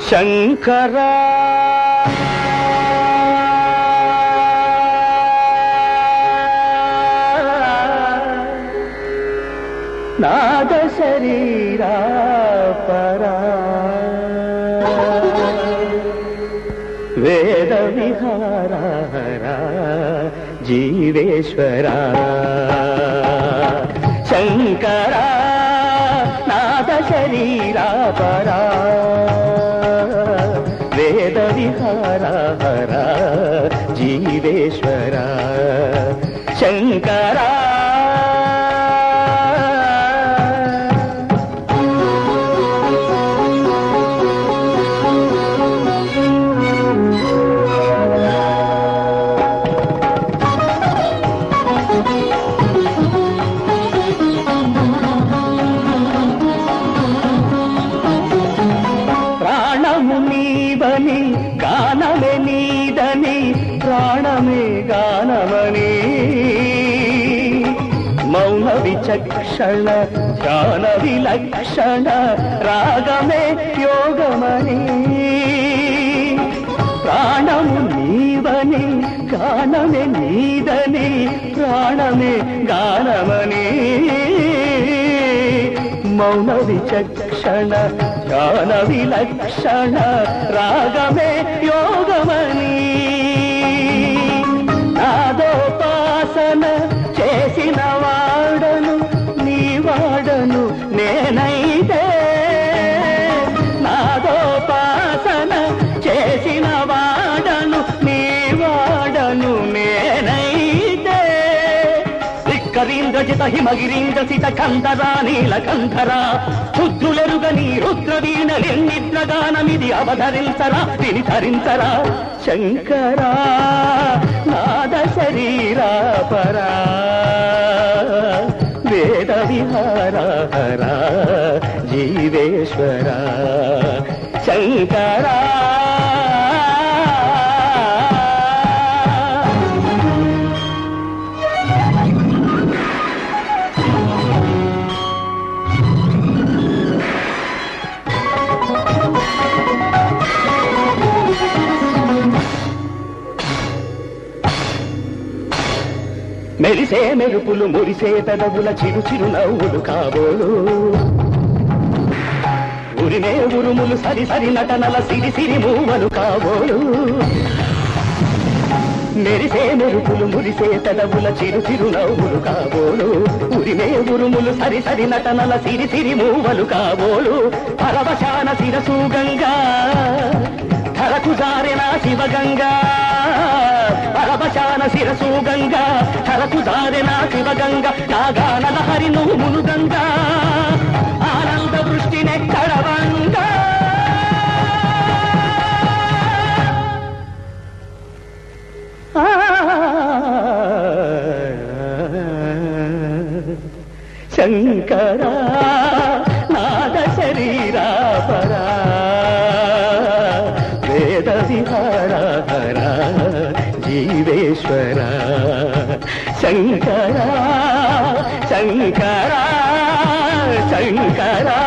శంకరా నాద శరీరా పరా వేద విహారా జీవేశ్వరా శంకరా నాద శరీరా పరా వేద విహారా జీవేశ్వరా శంకరా గానమే నీదని ప్రాణమే గానమని మౌన విచక్షణ ధ్యాన విలక్షణ రాగమే యోగమని ప్రాణము నీవని గానమే నీదని ప్రాణమే గానమని మౌన విచక్షణ ధ్యాన విలక్షణ రాగమే యోగమని నాదోపాసన చేసిన వాడను నీ వాడను నేనైతే నాదోపాసన చేసిన వాడను నీ వాడను నేనైతే రిక్కరీంద్రజిత హిమగిరీంద్ర సిత కంధరా నీలకంధరా రుద్రులెరుగని రుద్రవీణలెన్నిద్రగానమిది అవధరించరా విని ధరించరా శంకరా నాద శరీరా పరా వేద విహారా జీవేశ్వరా శంకరా మెరిసే మెరుపులు మురిసే పెదవుల చిరు చిరు నవ్వులు కాబోలు ఉరిమే ఉరుములు సరి సరి నటనల సిరి సిరి మూవలు కాబోలు మెరిసే మెరుపులు మురిసే పెదవుల చిరు చిరు నవ్వులు కాబోలు ఉరిమే ఉరుములు సరి సరి నటనల సిరి సిరి మూవలు కాబోలు పరవశాన శిరసు గంగా ధరకు జారిన శివగంగా పరవశాన శిరసు గంగా ధరకు జారిన శివగంగా నాగానల హరి నువ్వు మునుగంగా ఆనంద వృష్టినే కడవంగా శంకరా నాద శరీరా పరా వేద విహారా జీవేశ్వరా శంకరా శంకరా శంకరా